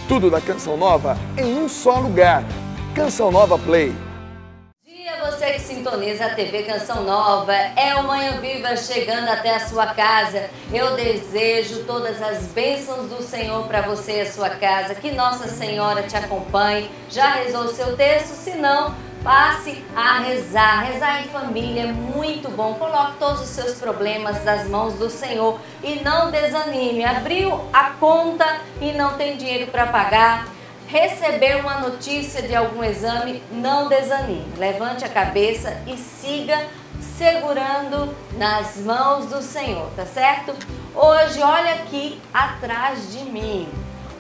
Tudo da Canção Nova em um só lugar. Canção Nova Play. Você que sintoniza a TV Canção Nova, é o Manhã Viva chegando até a sua casa. Eu desejo todas as bênçãos do Senhor para você e a sua casa. Que Nossa Senhora te acompanhe. Já rezou o seu texto? Se não, passe a rezar. Rezar em família é muito bom. Coloque todos os seus problemas nas mãos do Senhor e não desanime. Abriu a conta e não tem dinheiro para pagar. Recebeu uma notícia de algum exame, não desanime. Levante a cabeça e siga segurando nas mãos do Senhor, tá certo? Hoje, olha aqui atrás de mim.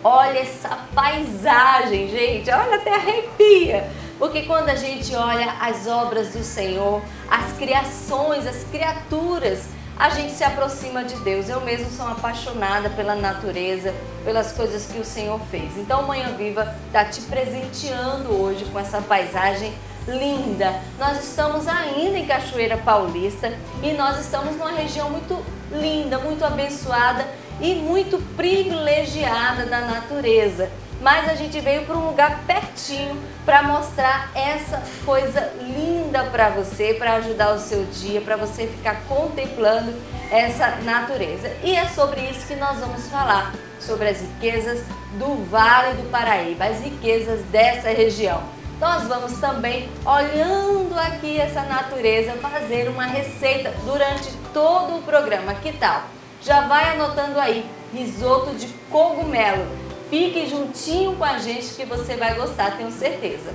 Olha essa paisagem, gente. Olha, até arrepia. Porque quando a gente olha as obras do Senhor, as criações, as criaturas, a gente se aproxima de Deus. Eu mesmo sou apaixonada pela natureza, pelas coisas que o Senhor fez. Então, Manhã Viva está te presenteando hoje com essa paisagem linda. Nós estamos ainda em Cachoeira Paulista e nós estamos numa região muito linda, muito abençoada e muito privilegiada da natureza. Mas a gente veio para um lugar pertinho para mostrar essa coisa linda para você, para ajudar o seu dia, para você ficar contemplando essa natureza. E é sobre isso que nós vamos falar, sobre as riquezas do Vale do Paraíba, as riquezas dessa região. Nós vamos também, olhando aqui essa natureza, fazer uma receita durante todo o programa. Que tal? Já vai anotando aí, risoto de cogumelo. Fique juntinho com a gente que você vai gostar, tenho certeza.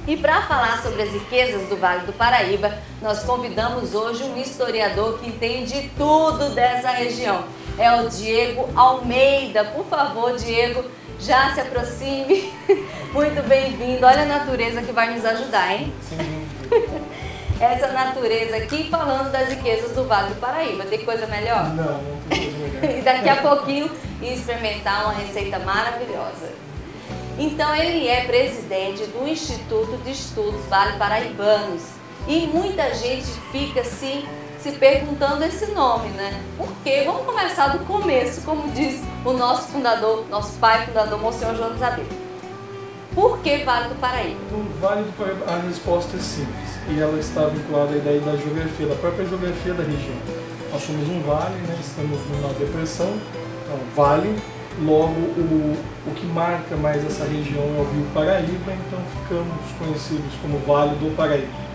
E para falar sobre as riquezas do Vale do Paraíba, nós convidamos hoje um historiador que entende tudo dessa região. É o Diego Almeida. Por favor, Diego, já se aproxime. Muito bem-vindo. Olha a natureza que vai nos ajudar, hein? Sim. Essa natureza aqui falando das riquezas do Vale do Paraíba. Tem coisa melhor? Não tem coisa melhor. E daqui a pouquinho experimentar uma receita maravilhosa. Então ele é presidente do Instituto de Estudos Vale Paraibanos. E muita gente fica assim se perguntando esse nome, né? Por quê? Vamos começar do começo, como diz o nosso fundador, nosso pai fundador, Monsenhor João Isabel. Por que Vale do Paraíba? No Vale do Paraíba a resposta é simples e ela está vinculada à ideia da geografia, da própria geografia da região. Nós somos um vale, né? Estamos numa depressão, então vale, logo o que marca mais essa região é o Rio Paraíba, então ficamos conhecidos como Vale do Paraíba.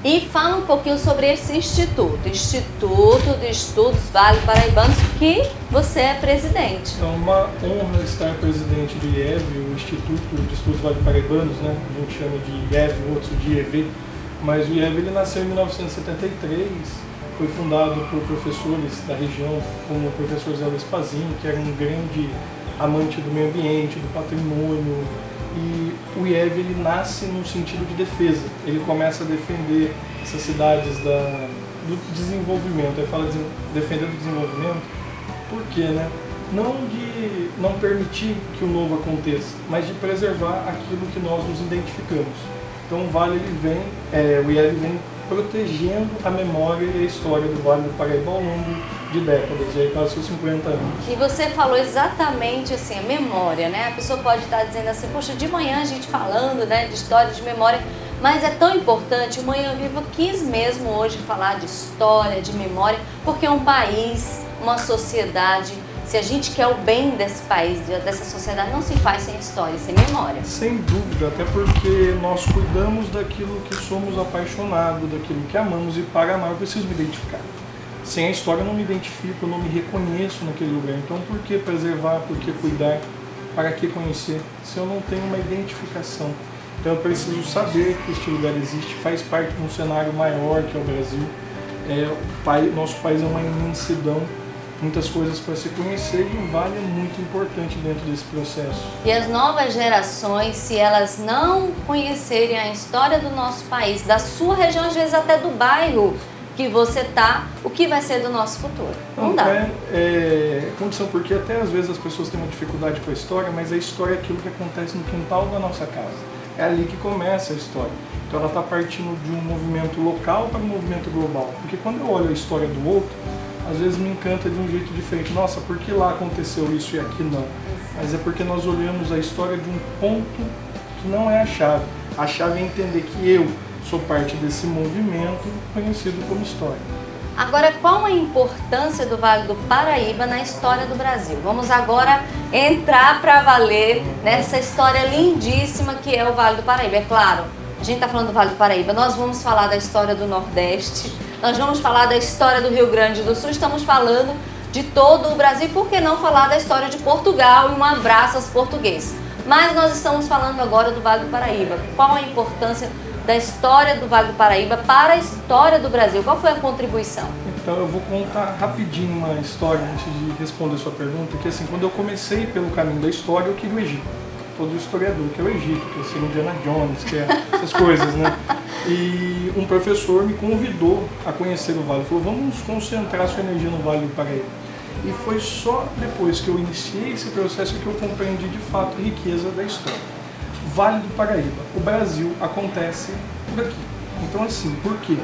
E fala um pouquinho sobre esse Instituto de Estudos Vale Paraibanos, que você é presidente. É uma honra estar presidente do IEV, o Instituto de Estudos Vale Paraibanos, né? A gente chama de IEV, outros de IEV, mas o IEV ele nasceu em 1973, foi fundado por professores da região, como o professor Zé Luiz Pazini, que era um grande amante do meio ambiente, do patrimônio. E o IEV ele nasce no sentido de defesa, ele começa a defender essas cidades do desenvolvimento. Ele fala de defender do desenvolvimento, por quê, né? Não de não permitir que o novo aconteça, mas de preservar aquilo que nós nos identificamos. Então o Vale ele vem, o IEV vem protegendo a memória e a história do Vale do Paraíba ao longo de décadas, já quase seus 50 anos. E você falou exatamente assim, a memória, né? A pessoa pode estar dizendo assim, poxa, de manhã a gente falando, né, de história, de memória, mas é tão importante. O Manhã Viva quis mesmo hoje falar de história, de memória, porque é um país, uma sociedade. Se a gente quer o bem desse país, dessa sociedade, não se faz sem história, sem memória. Sem dúvida, até porque nós cuidamos daquilo que somos apaixonados, daquilo que amamos, e para amar eu preciso me identificar. Sem a história eu não me identifico, eu não me reconheço naquele lugar. Então por que preservar, por que cuidar, para que conhecer, se eu não tenho uma identificação? Então eu preciso saber que este lugar existe, faz parte de um cenário maior que é o Brasil. Nosso país é uma imensidão, muitas coisas para se conhecer, e o Vale é muito importante dentro desse processo. E as novas gerações, se elas não conhecerem a história do nosso país, da sua região, às vezes até do bairro que você tá, o que vai ser do nosso futuro? Não dá. É condição, porque até às vezes as pessoas têm uma dificuldade com a história, mas a história é aquilo que acontece no quintal da nossa casa. É ali que começa a história. Então ela está partindo de um movimento local para um movimento global. Porque quando eu olho a história do outro, às vezes me encanta de um jeito diferente. Nossa, por que lá aconteceu isso e aqui não? mas é porque nós olhamos a história de um ponto que não é a chave. A chave é entender que eu sou parte desse movimento conhecido como história. Agora, qual a importância do Vale do Paraíba na história do Brasil? Vamos agora entrar para valer nessa história lindíssima que é o Vale do Paraíba. É claro, a gente está falando do Vale do Paraíba, nós vamos falar da história do Nordeste, nós vamos falar da história do Rio Grande do Sul, estamos falando de todo o Brasil, por que não falar da história de Portugal e um abraço aos portugueses? Mas nós estamos falando agora do Vale do Paraíba. Qual a importância da história do Vale do Paraíba para a história do Brasil? Qual foi a contribuição? Então eu vou contar rapidinho uma história antes de responder a sua pergunta, que assim, quando eu comecei pelo caminho da história, eu queria o Egito. Todo historiador quer o Egito, quer ser Indiana Jones, quer essas coisas, né? E um professor me convidou a conhecer o Vale, falou, vamos concentrar sua energia no Vale do Paraíba. E foi só depois que eu iniciei esse processo que eu compreendi de fato a riqueza da história. Vale do Paraíba, o Brasil acontece por aqui. Então assim, por quê?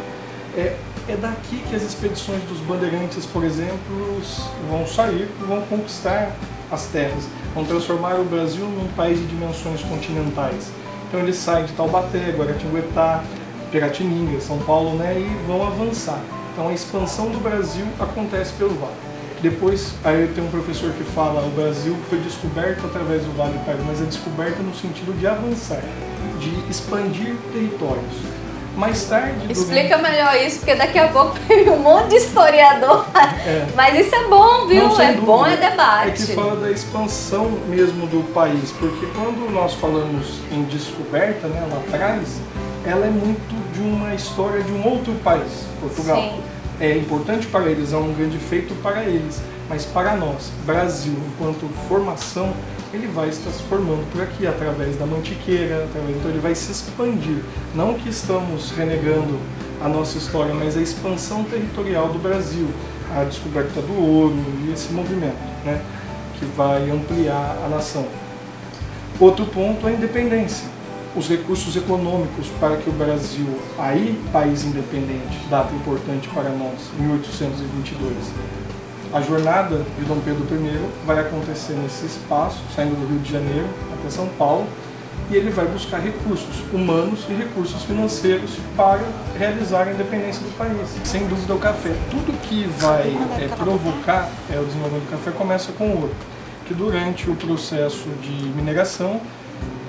É daqui que as expedições dos bandeirantes, por exemplo, vão sair e vão conquistar as terras, vão transformar o Brasil num país de dimensões continentais. Então eles saem de Taubaté, Guaratinguetá, Piratininga, São Paulo, né, e vão avançar. Então a expansão do Brasil acontece pelo Vale. Depois, aí tem um professor que fala, o Brasil foi descoberto através do Vale do Paraíba, mas é descoberto no sentido de avançar, de expandir territórios. Mais tarde... Explica melhor isso, porque daqui a pouco tem um monte de historiador. Mas isso é bom, viu? Não, é bom, é debate. É que fala da expansão mesmo do país, porque quando nós falamos em descoberta, né, lá atrás, ela é muito de uma história de um outro país, Portugal. Sim. É importante para eles, é um grande feito para eles, mas para nós, Brasil, enquanto formação, ele vai estar se formando por aqui, através da Mantiqueira, então ele vai se expandir. Não que estamos renegando a nossa história, mas a expansão territorial do Brasil, a descoberta do ouro e esse movimento, né, que vai ampliar a nação. Outro ponto é a independência. Os recursos econômicos para que o Brasil, aí país independente, data importante para nós, 1822. A jornada de Dom Pedro I vai acontecer nesse espaço, saindo do Rio de Janeiro até São Paulo, e ele vai buscar recursos humanos e recursos financeiros para realizar a independência do país. Sem dúvida o café. Tudo que vai provocar o desenvolvimento do café começa com o ouro, que durante o processo de mineração,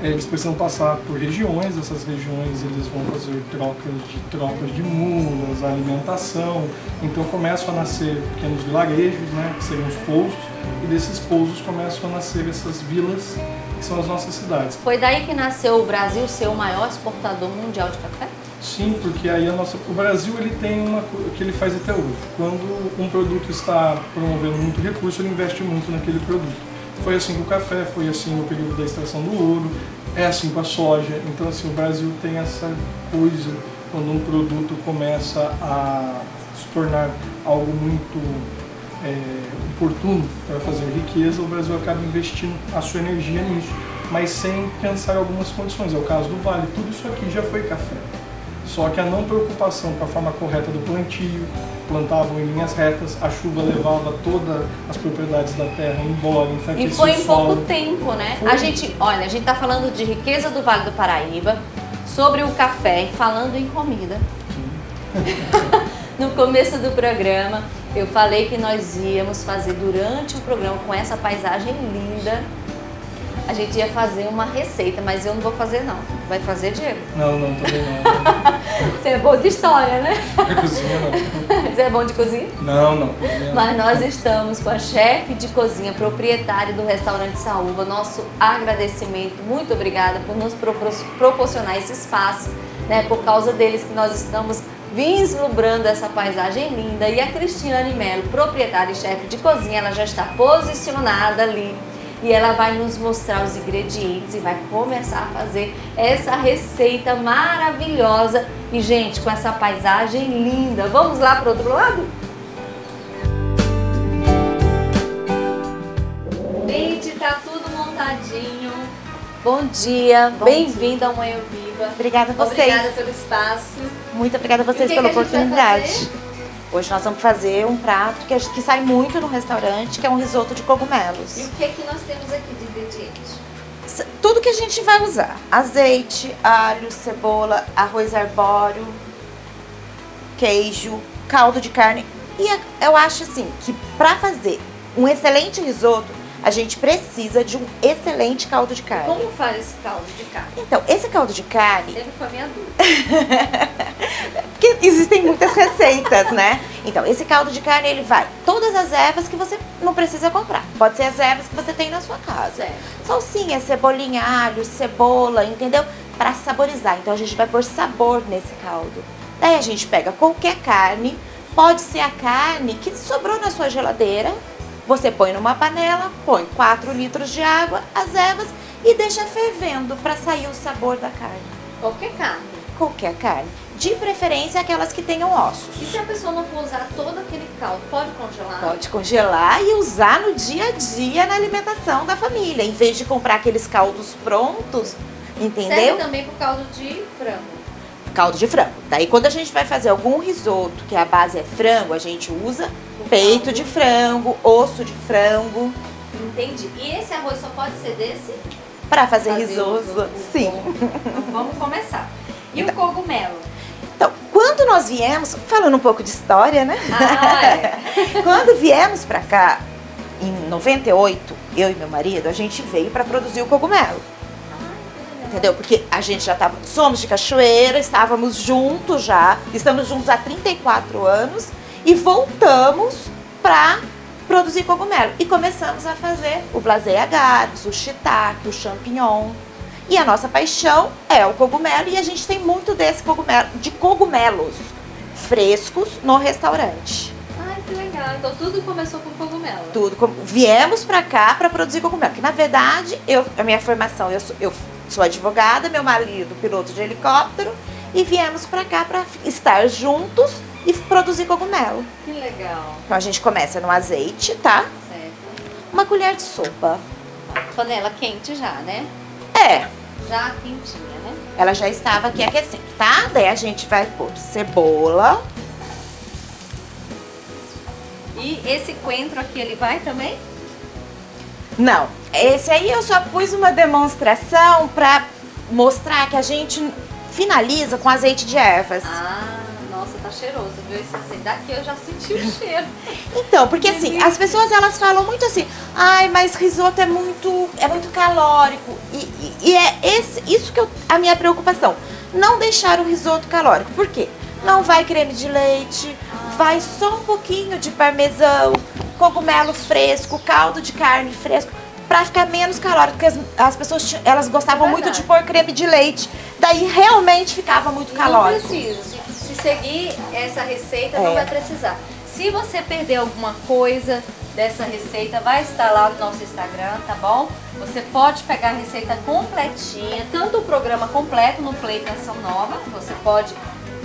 eles precisam passar por regiões, essas regiões eles vão fazer trocas de mulas, alimentação, então começam a nascer pequenos vilarejos, né, que seriam os pousos, e desses pousos começam a nascer essas vilas, que são as nossas cidades. Foi daí que nasceu o Brasil ser o maior exportador mundial de café? Sim, porque aí o Brasil ele tem uma coisa que ele faz até hoje. Quando um produto está promovendo muito recurso, ele investe muito naquele produto. Foi assim com o café, foi assim no período da extração do ouro, é assim com a soja. Então assim, o Brasil tem essa coisa, quando um produto começa a se tornar algo muito oportuno para fazer riqueza, o Brasil acaba investindo a sua energia nisso, mas sem pensar em algumas condições. É o caso do Vale, tudo isso aqui já foi café. Só que a não preocupação com a forma correta do plantio, plantavam em linhas retas, a chuva levava todas as propriedades da terra embora, enfraquecia o solo. E foi em pouco tempo, né? A gente está falando de riqueza do Vale do Paraíba, sobre o café, falando em comida. No começo do programa, eu falei que nós íamos fazer durante o programa, com essa paisagem linda, a gente ia fazer uma receita, mas eu não vou fazer não. Vai fazer, Diego? Não, também não. Você é bom de história, né? De cozinha não. Você é bom de cozinha? Não. Mas nós estamos com a chefe de cozinha, proprietária do restaurante Saúva. Nosso agradecimento, muito obrigada por nos proporcionar esse espaço, né? Por causa deles que nós estamos vislumbrando essa paisagem linda. E a Cristiane Melo, proprietária e chefe de cozinha, ela já está posicionada ali. E ela vai nos mostrar os ingredientes e vai começar a fazer essa receita maravilhosa. E, gente, com essa paisagem linda. Vamos lá para o outro lado? Gente, tá tudo montadinho. Bom dia, bem-vinda ao Manhã Viva. Obrigada a vocês. Obrigada pelo espaço. Muito obrigada a vocês pela oportunidade. Hoje nós vamos um prato que sai muito no restaurante, que é um risoto de cogumelos. E o que nós temos aqui de ingredientes? Tudo que a gente vai usar: azeite, alho, cebola, arroz arbóreo, queijo, caldo de carne. E eu acho assim que para fazer um excelente risoto, a gente precisa de um excelente caldo de carne. Como faz esse caldo de carne? Então, esse caldo de carne... Sempre foi a minha dúvida. Porque existem muitas receitas, né? Então, esse caldo de carne, ele vai todas as ervas que você não precisa comprar. Pode ser as ervas que você tem na sua casa. Certo. Salsinha, cebolinha, alho, cebola, entendeu? Para saborizar. Então, a gente vai pôr sabor nesse caldo. Daí a gente pega qualquer carne, pode ser a carne que sobrou na sua geladeira. Você põe numa panela, põe 4 litros de água, as ervas e deixa fervendo para sair o sabor da carne. Qualquer carne? Qualquer carne. De preferência aquelas que tenham ossos. E se a pessoa não for usar todo aquele caldo, pode congelar? Pode congelar e usar no dia a dia na alimentação da família. Em vez de comprar aqueles caldos prontos, entendeu? Serve também pro caldo de frango. Caldo de frango. Daí quando a gente vai fazer algum risoto, que a base é frango, a gente usa peito de frango, osso de frango. Entendi. E esse arroz só pode ser desse? Para fazer risoto, sim. Então vamos começar. E o cogumelo? Então, quando nós viemos, falando um pouco de história, né? Ah, é. Quando viemos para cá, em 98, eu e meu marido, a gente veio para produzir o cogumelo. Entendeu? Porque a gente já somos de Cachoeira, estávamos juntos já, estamos juntos há 34 anos e voltamos para produzir cogumelo. E começamos a fazer o blasé agares, o shiitake, o champignon. E a nossa paixão é o cogumelo e a gente tem muito desse cogumelo, de cogumelos frescos no restaurante. Ai, que legal. Então tudo começou com cogumelo. Tudo. Viemos para cá para produzir cogumelo. Que na verdade, a minha formação, eu sou advogada, meu marido piloto de helicóptero e viemos para cá para estar juntos e produzir cogumelo. Que legal. Então a gente começa no azeite, tá? Certo. Uma colher de sopa. Panela quente já, né? É, Já quentinha, né? ela já estava aqui aquecendo, tá? Daí a gente vai pôr cebola. E esse coentro aqui, ele vai também? Não, esse aí eu só pus uma demonstração para mostrar que a gente finaliza com azeite de ervas. Ah, nossa, tá cheiroso, viu? Esse assim, daqui eu já senti o cheiro. Então, porque assim, as pessoas elas falam muito assim, ai, mas risoto é muito calórico. E é isso que a minha preocupação, não deixar o risoto calórico. Por quê? Não vai creme de leite, vai só um pouquinho de parmesão, cogumelo fresco, caldo de carne fresco, pra ficar menos calórico, porque as pessoas elas gostavam muito de pôr creme de leite, daí realmente ficava muito calórico. Não precisa, se seguir essa receita não vai precisar. Se você perder alguma coisa dessa receita, vai estar lá no nosso Instagram, tá bom? Você pode pegar a receita completinha, tanto o programa completo no Play Canção Nova, você pode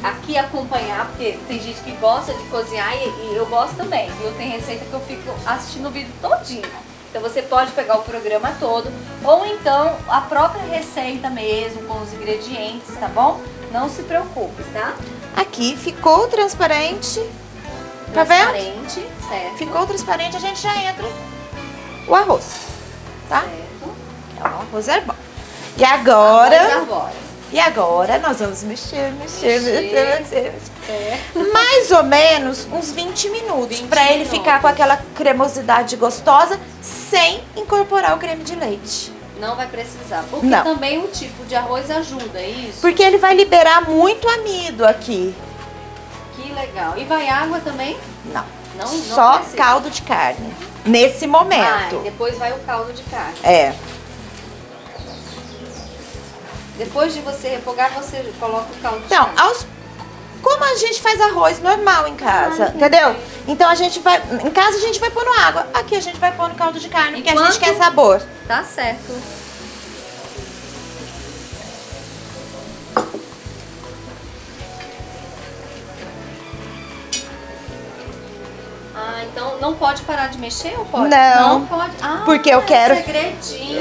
aqui acompanhar, porque tem gente que gosta de cozinhar e eu gosto também, viu? Tem receita que eu fico assistindo o vídeo todinho. Então você pode pegar o programa todo, ou então a própria receita mesmo, com os ingredientes, tá bom? Não se preocupe, tá? Aqui ficou transparente, tá vendo? Transparente, certo. Ficou transparente, a gente já entra o arroz, tá? Certo. É o arroz é bom. E agora... Arroz arbóreo. E agora nós vamos mexer. Certo. Mais ou menos uns 20 minutos, para ele ficar com aquela cremosidade gostosa, sem incorporar o creme de leite. Não vai precisar, porque Não. também o tipo de arroz ajuda, é isso? Porque ele vai liberar muito amido aqui. Que legal. E vai água também? Não, Não só precisa. caldo de carne, nesse momento. Ah, depois vai o caldo de carne. É. Depois de você refogar, você coloca o caldo de Então, carne. como a gente faz arroz normal em casa, entendeu? Então a gente vai, em casa a gente vai pôr no água, aqui a gente vai pôr no caldo de carne, porque a gente Enquanto- quer sabor. Tá certo. Ah, então não pode parar de mexer ou pode? Não. Não pode. Ah, Porque eu quero- segredinho.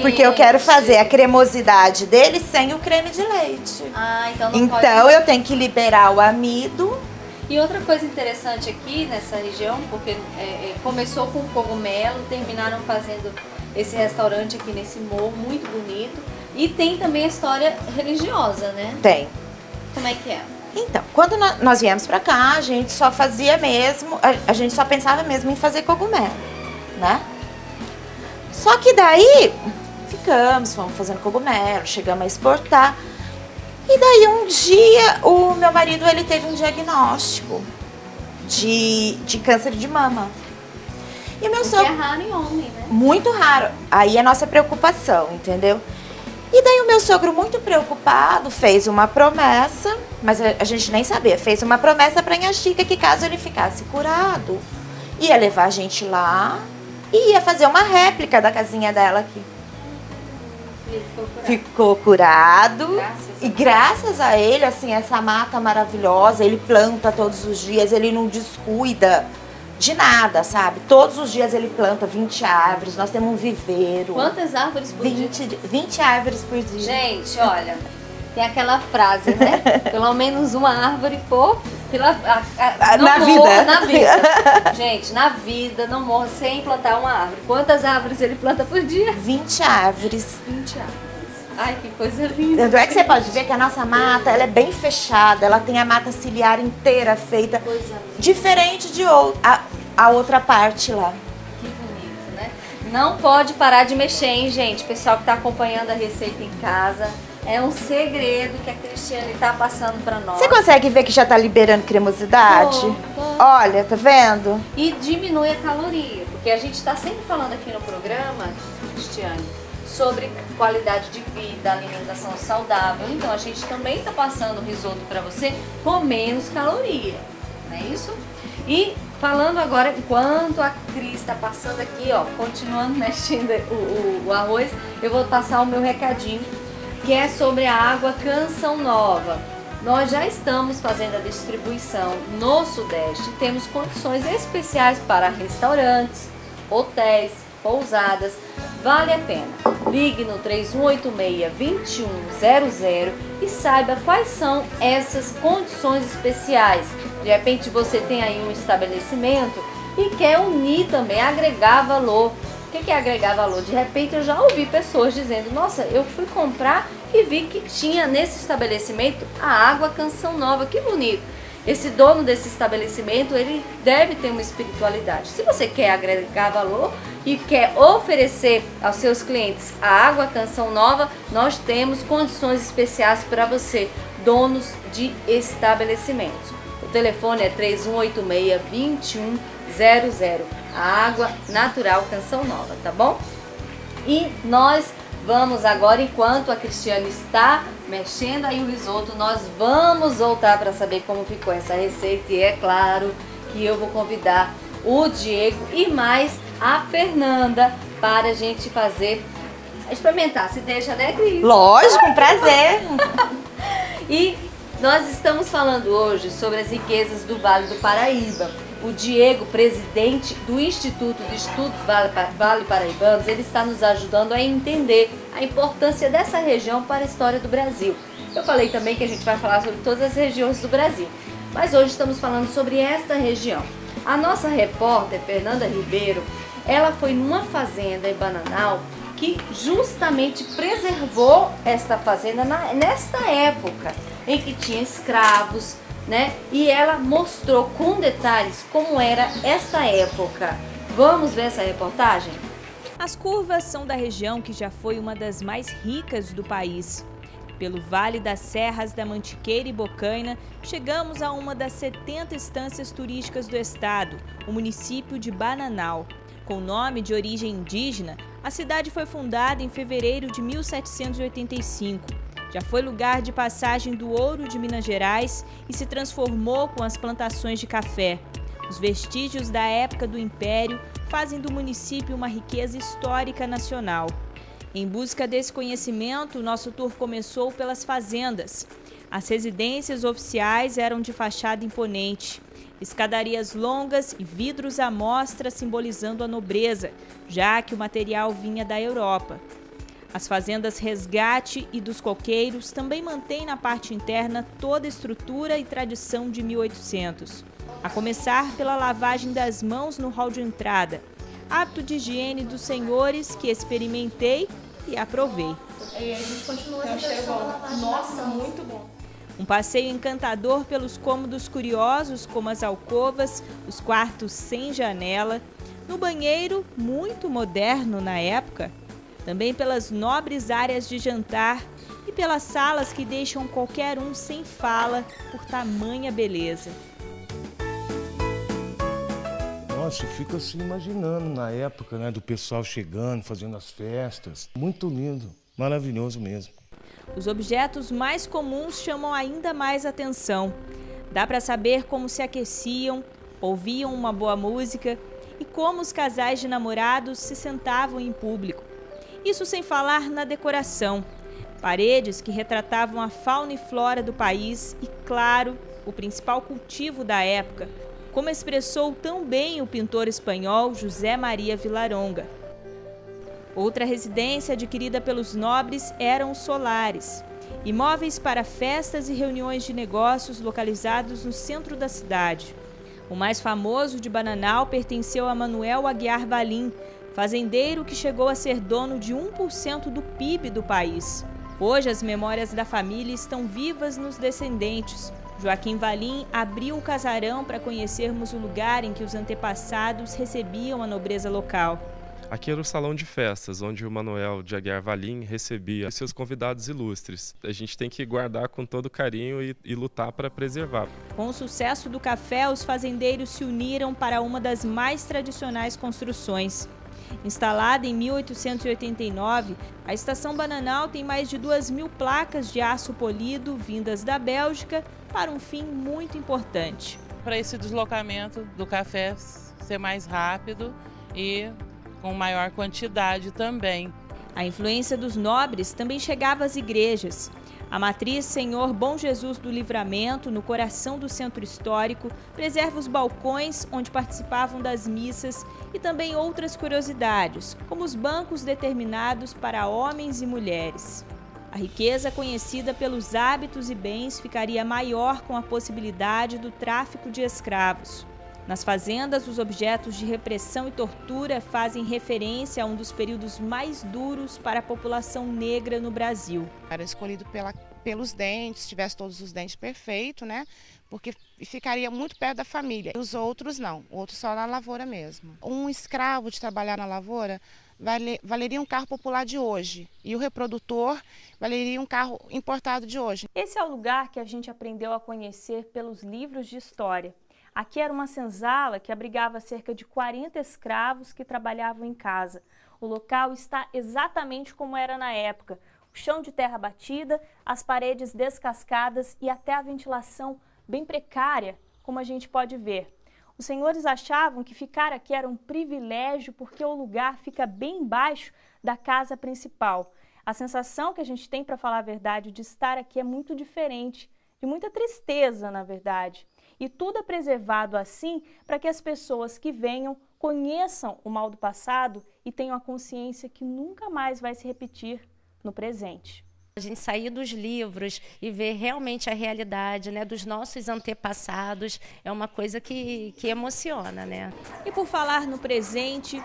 Porque eu quero gente. fazer a cremosidade dele sem o creme de leite. Ah, então não pode. Então eu tenho que liberar o amido. E outra coisa interessante aqui nessa região, porque começou com cogumelo, terminaram fazendo esse restaurante aqui nesse morro, muito bonito. E tem também a história religiosa, né? Tem. Como é que é? Então, quando nós viemos pra cá, a gente só fazia mesmo, a gente só pensava mesmo em fazer cogumelo, né? Só que daí, fomos fazendo cogumelo, chegamos a exportar. E daí um dia, o meu marido, ele teve um diagnóstico de câncer de mama. E o meu Porque sogro... é raro em homem, né? Muito raro. Aí é a nossa preocupação, entendeu? E daí o meu sogro, muito preocupado, fez uma promessa, mas a gente nem sabia, fez uma promessa pra Nha Chica que caso ele ficasse curado, ia levar a gente lá e ia fazer uma réplica da casinha dela aqui. Ele Ficou curado. Graças E graças a ele, assim, essa mata maravilhosa, ele planta todos os dias, ele não descuida de nada, sabe? Todos os dias ele planta 20 árvores, nós temos um viveiro. Quantas árvores por dia? 20 árvores por dia. Gente, olha, tem aquela frase, né? Pelo menos uma árvore por... Na vida. Na vida. Gente, na vida não morre sem plantar uma árvore. Quantas árvores ele planta por dia? 20 árvores. 20 árvores. Ai, que coisa linda. Tanto é que você pode ver que a nossa mata, ela é bem fechada, ela tem a mata ciliar inteira feita, Coisa linda. diferente de a outra parte lá. Que bonito, né? Não pode parar de mexer, hein, gente? Pessoal que está acompanhando a receita em casa, é um segredo que a Cristiane está passando para nós. Você consegue ver que já tá liberando cremosidade? Tô. Olha, tá vendo? E diminui a caloria, porque a gente está sempre falando aqui no programa, Cristiane, sobre qualidade de vida, alimentação saudável. Então a gente também está passando o risoto para você com menos caloria, não é isso? E falando agora, enquanto a Cris está passando aqui, ó, continuando mexendo o arroz, eu vou passar o meu recadinho, que é sobre a água Canção Nova. Nós já estamos fazendo a distribuição no Sudeste, temos condições especiais para restaurantes, hotéis, pousadas, vale a pena. Ligue no 3186-2100 e saiba quais são essas condições especiais. De repente você tem aí um estabelecimento e quer unir também, agregar valor. O que é agregar valor? De repente eu já ouvi pessoas dizendo, nossa, eu fui comprar e vi que tinha nesse estabelecimento a água Canção Nova, que bonito. Esse dono desse estabelecimento, ele deve ter uma espiritualidade. Se você quer agregar valor e quer oferecer aos seus clientes a água Canção Nova, nós temos condições especiais para você, donos de estabelecimentos. O telefone é 3186-2100, a água natural Canção Nova, tá bom? E nós vamos agora, enquanto a Cristiane está mexendo aí o risoto, nós vamos voltar para saber como ficou essa receita. E é claro que eu vou convidar o Diego e mais a Fernanda para a gente experimentar. Se deixa, né, Cris? Lógico, um prazer. E nós estamos falando hoje sobre as riquezas do Vale do Paraíba. O Diego, presidente do Instituto de Estudos Vale Paraibanos, ele está nos ajudando a entender a importância dessa região para a história do Brasil. Eu falei também que a gente vai falar sobre todas as regiões do Brasil, mas hoje estamos falando sobre esta região. A nossa repórter, Fernanda Ribeiro, ela foi numa fazenda em Bananal que justamente preservou esta fazenda nesta época em que tinha escravos, né? E ela mostrou com detalhes como era esta época. Vamos ver essa reportagem? As curvas são da região que já foi uma das mais ricas do país. Pelo Vale das Serras da Mantiqueira e Bocaina, chegamos a uma das 70 estâncias turísticas do estado, o município de Bananal. Com nome de origem indígena, a cidade foi fundada em fevereiro de 1785. Já foi lugar de passagem do ouro de Minas Gerais e se transformou com as plantações de café. Os vestígios da época do Império fazem do município uma riqueza histórica nacional. Em busca desse conhecimento, nosso tour começou pelas fazendas. As residências oficiais eram de fachada imponente, escadarias longas e vidros à mostra simbolizando a nobreza, já que o material vinha da Europa. As fazendas Resgate e dos Coqueiros também mantêm na parte interna toda a estrutura e tradição de 1800. A começar pela lavagem das mãos no hall de entrada. hábito de higiene dos senhores que experimentei e aprovei. E a gente continua essa Nossa, muito bom. Um passeio encantador pelos cômodos curiosos, como as alcovas, os quartos sem janela, no banheiro, muito moderno na época, também pelas nobres áreas de jantar e pelas salas que deixam qualquer um sem fala por tamanha beleza. Nossa, eu fico assim imaginando na época, né, do pessoal chegando, fazendo as festas. Muito lindo, maravilhoso mesmo. Os objetos mais comuns chamam ainda mais atenção. Dá para saber como se aqueciam, ouviam uma boa música e como os casais de namorados se sentavam em público. Isso sem falar na decoração. Paredes que retratavam a fauna e flora do país e, claro, o principal cultivo da época, como expressou tão bem o pintor espanhol José Maria Villaronga. Outra residência adquirida pelos nobres eram os solares, imóveis para festas e reuniões de negócios localizados no centro da cidade. O mais famoso de Bananal pertenceu a Manuel Aguiar Valim, fazendeiro que chegou a ser dono de 1% do PIB do país. Hoje as memórias da família estão vivas nos descendentes. Joaquim Valim abriu o casarão para conhecermos o lugar em que os antepassados recebiam a nobreza local. Aqui era o salão de festas, onde o Manuel de Aguiar Valim recebia seus convidados ilustres. A gente tem que guardar com todo carinho e lutar para preservar. Com o sucesso do café, os fazendeiros se uniram para uma das mais tradicionais construções. Instalada em 1889, a Estação Bananal tem mais de 2.000 placas de aço polido vindas da Bélgica para um fim muito importante. Para esse deslocamento do café ser mais rápido e com maior quantidade também. A influência dos nobres também chegava às igrejas. A matriz Senhor Bom Jesus do Livramento, no coração do centro histórico, preserva os balcões onde participavam das missas e também outras curiosidades, como os bancos determinados para homens e mulheres. A riqueza conhecida pelos hábitos e bens ficaria maior com a possibilidade do tráfico de escravos. Nas fazendas, os objetos de repressão e tortura fazem referência a um dos períodos mais duros para a população negra no Brasil. Era escolhido pelos dentes, se tivesse todos os dentes perfeitos, né? Porque ficaria muito perto da família. Os outros não, outros só na lavoura mesmo. Um escravo de trabalhar na lavoura valeria um carro popular de hoje e o reprodutor valeria um carro importado de hoje. Esse é o lugar que a gente aprendeu a conhecer pelos livros de história. Aqui era uma senzala que abrigava cerca de 40 escravos que trabalhavam em casa. O local está exatamente como era na época. O chão de terra batida, as paredes descascadas e até a ventilação bem precária, como a gente pode ver. Os senhores achavam que ficar aqui era um privilégio porque o lugar fica bem embaixo da casa principal. A sensação que a gente tem, para falar a verdade, de estar aqui é muito diferente, de muita tristeza, na verdade. E tudo é preservado assim para que as pessoas que venham conheçam o mal do passado e tenham a consciência que nunca mais vai se repetir no presente. A gente sair dos livros e ver realmente a realidade, né, dos nossos antepassados é uma coisa que emociona, né? E por falar no presente,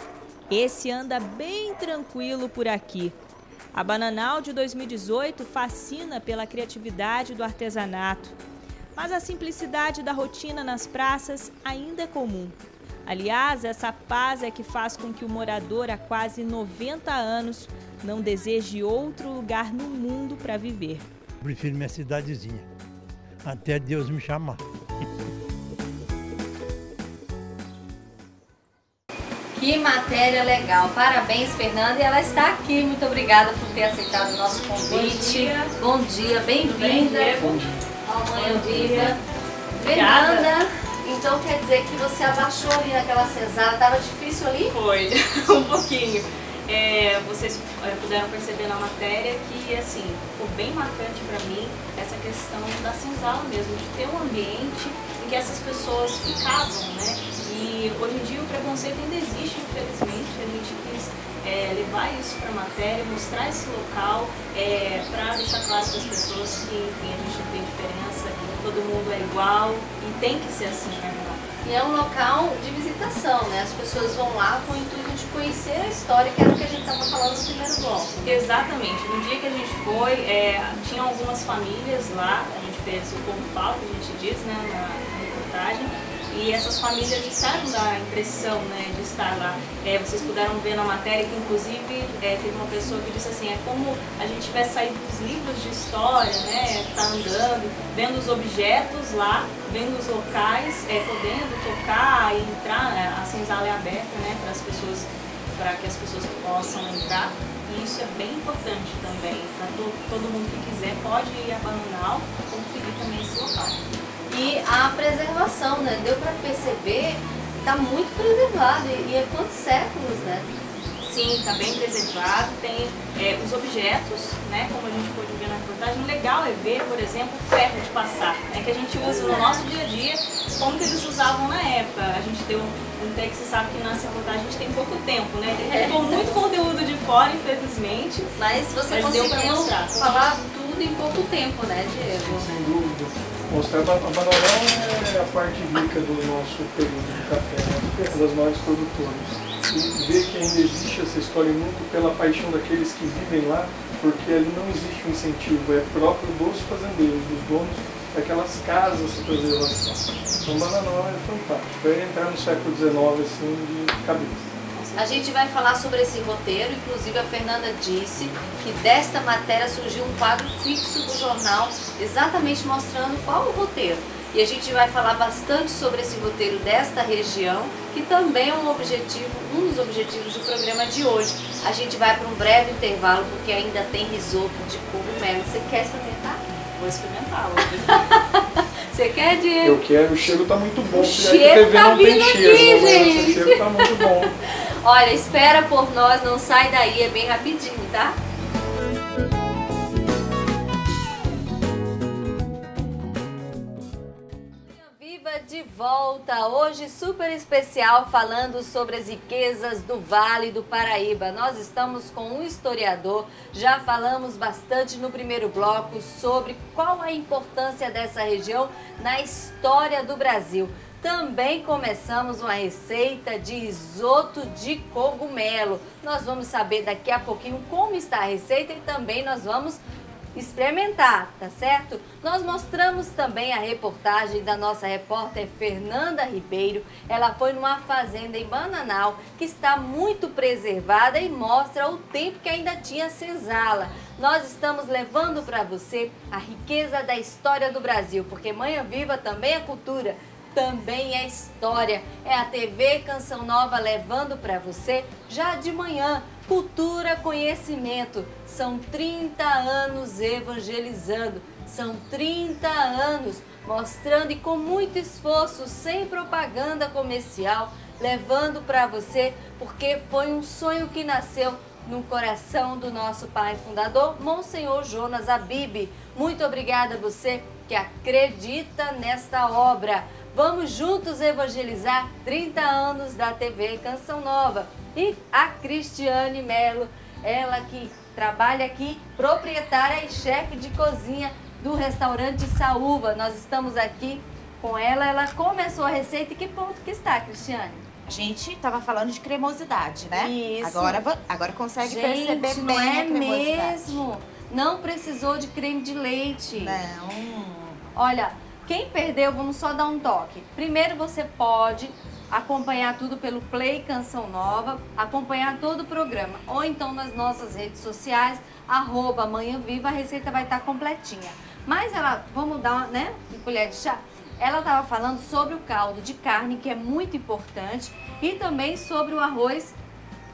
esse anda bem tranquilo por aqui. A Bananal de 2018 fascina pela criatividade do artesanato. Mas a simplicidade da rotina nas praças ainda é comum. Aliás, essa paz é que faz com que o morador há quase 90 anos não deseje outro lugar no mundo para viver. Prefiro minha cidadezinha, até Deus me chamar. Que matéria legal. Parabéns, Fernanda. E ela está aqui. Muito obrigada por ter aceitado o nosso convite. Bom dia, bem-vinda. Ao Manhã Viva. Fernanda, então quer dizer que você abaixou ali naquela senzala, estava difícil ali? Foi, um pouquinho. Vocês puderam perceber na matéria que, assim, ficou bem marcante para mim essa questão da senzala mesmo, de ter um ambiente em que essas pessoas ficavam, né? E hoje em dia o preconceito ainda existe, infelizmente. A gente quis levar isso para a matéria, mostrar esse local, para deixar claro para as pessoas que, enfim, a gente não tem diferença, todo mundo é igual e tem que ser assim, né? E é um local de visitação, né? As pessoas vão lá com o intuito de conhecer a história, que era o que a gente estava falando no primeiro bloco. Exatamente. No dia que a gente foi, tinha algumas famílias lá, a gente fez o povo fala, que a gente diz, né, na reportagem, e essas famílias disseram da impressão, né, de estar lá. Vocês puderam ver na matéria que, inclusive, teve uma pessoa que disse assim, é como a gente tivesse saído dos livros de história, né, tá andando, vendo os objetos lá, vendo os locais, podendo tocar e entrar, a senzala é aberta, né, para que as pessoas possam entrar. E isso é bem importante também, para todo mundo que quiser pode ir a Bananal conferir também esse local. E a preservação, né? Deu para perceber que está muito preservado, e é quantos séculos, né? Sim, está bem preservado, tem os objetos, né? Como a gente pôde ver na reportagem. O legal é ver, por exemplo, o ferro de passar, né? Que a gente usa no nosso dia a dia, como que eles usavam na época. A gente deu um texto, você sabe que nessa reportagem a gente tem pouco tempo, né? Ficou muito conteúdo de fora, infelizmente. Mas você conseguiu falar tudo em pouco tempo, né, Diego? Sem dúvida. Mostrar a Bananal é a parte rica do nosso período de café, né? Uma das maiores produtoras. E ver que ainda existe essa história muito pela paixão daqueles que vivem lá, porque ali não existe um incentivo, é próprio dos fazendeiros, dos donos daquelas casas de preservação. Então Bananal é fantástico, é entrar no século XIX assim de cabeça. A gente vai falar sobre esse roteiro, inclusive a Fernanda disse que desta matéria surgiu um quadro fixo do jornal, exatamente mostrando qual o roteiro. E a gente vai falar bastante sobre esse roteiro desta região, que também é um dos objetivos do programa de hoje. A gente vai para um breve intervalo, porque ainda tem risoto de cogumelo. Você quer experimentar? Vou experimentar hoje. Você quer, Diego? Eu quero, o cheiro tá muito bom. O cheiro tá vindo aqui, gente. O cheiro tá muito bom. Olha, espera por nós, não sai daí, é bem rapidinho, tá? Viva de volta, hoje super especial falando sobre as riquezas do Vale do Paraíba. Nós estamos com um historiador, já falamos bastante no primeiro bloco sobre qual a importância dessa região na história do Brasil. Também começamos uma receita de risoto de cogumelo. Nós vamos saber daqui a pouquinho como está a receita e também nós vamos experimentar, tá certo? Nós mostramos também a reportagem da nossa repórter Fernanda Ribeiro. Ela foi numa fazenda em Bananal que está muito preservada e mostra o tempo que ainda tinha senzala. Nós estamos levando para você a riqueza da história do Brasil, porque Manhã Viva também é cultura, também é história. É a TV Canção Nova levando para você já de manhã cultura, conhecimento. São 30 anos evangelizando, são 30 anos mostrando e com muito esforço, sem propaganda comercial, levando para você, porque foi um sonho que nasceu no coração do nosso pai fundador, Monsenhor Jonas Abib. Muito obrigada a você que acredita nesta obra. Vamos juntos evangelizar 30 anos da TV Canção Nova. E a Cristiane Melo, ela que trabalha aqui, proprietária e chefe de cozinha do restaurante Saúva. Nós estamos aqui com ela, ela começou a receita. E que ponto que está, Cristiane? A gente estava falando de cremosidade, né? Isso. Agora consegue perceber não bem é a cremosidade. mesmo. Não precisou de creme de leite. Não. Olha, quem perdeu, vamos só dar um toque. Primeiro você pode acompanhar tudo pelo Play Canção Nova, acompanhar todo o programa. Ou então nas nossas redes sociais, @Manhã Viva, a receita vai estar completinha. Mas ela, vamos dar uma colher de chá. Ela estava falando sobre o caldo de carne, que é muito importante, e também sobre o arroz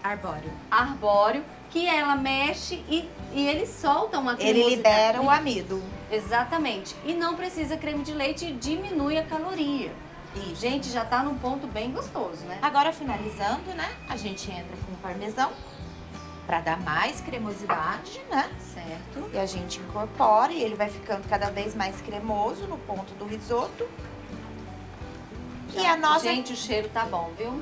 arbóreo, que ela mexe e ele solta uma cremosidade. Ele libera o amido. Exatamente. E não precisa creme de leite e diminui a caloria. Isso. Gente, já tá num ponto bem gostoso, né? Agora, finalizando, né? A gente entra com o parmesão para dar mais cremosidade, né? Certo. E a gente incorpora e ele vai ficando cada vez mais cremoso no ponto do risoto. E a nossa... Gente, o cheiro tá bom, viu?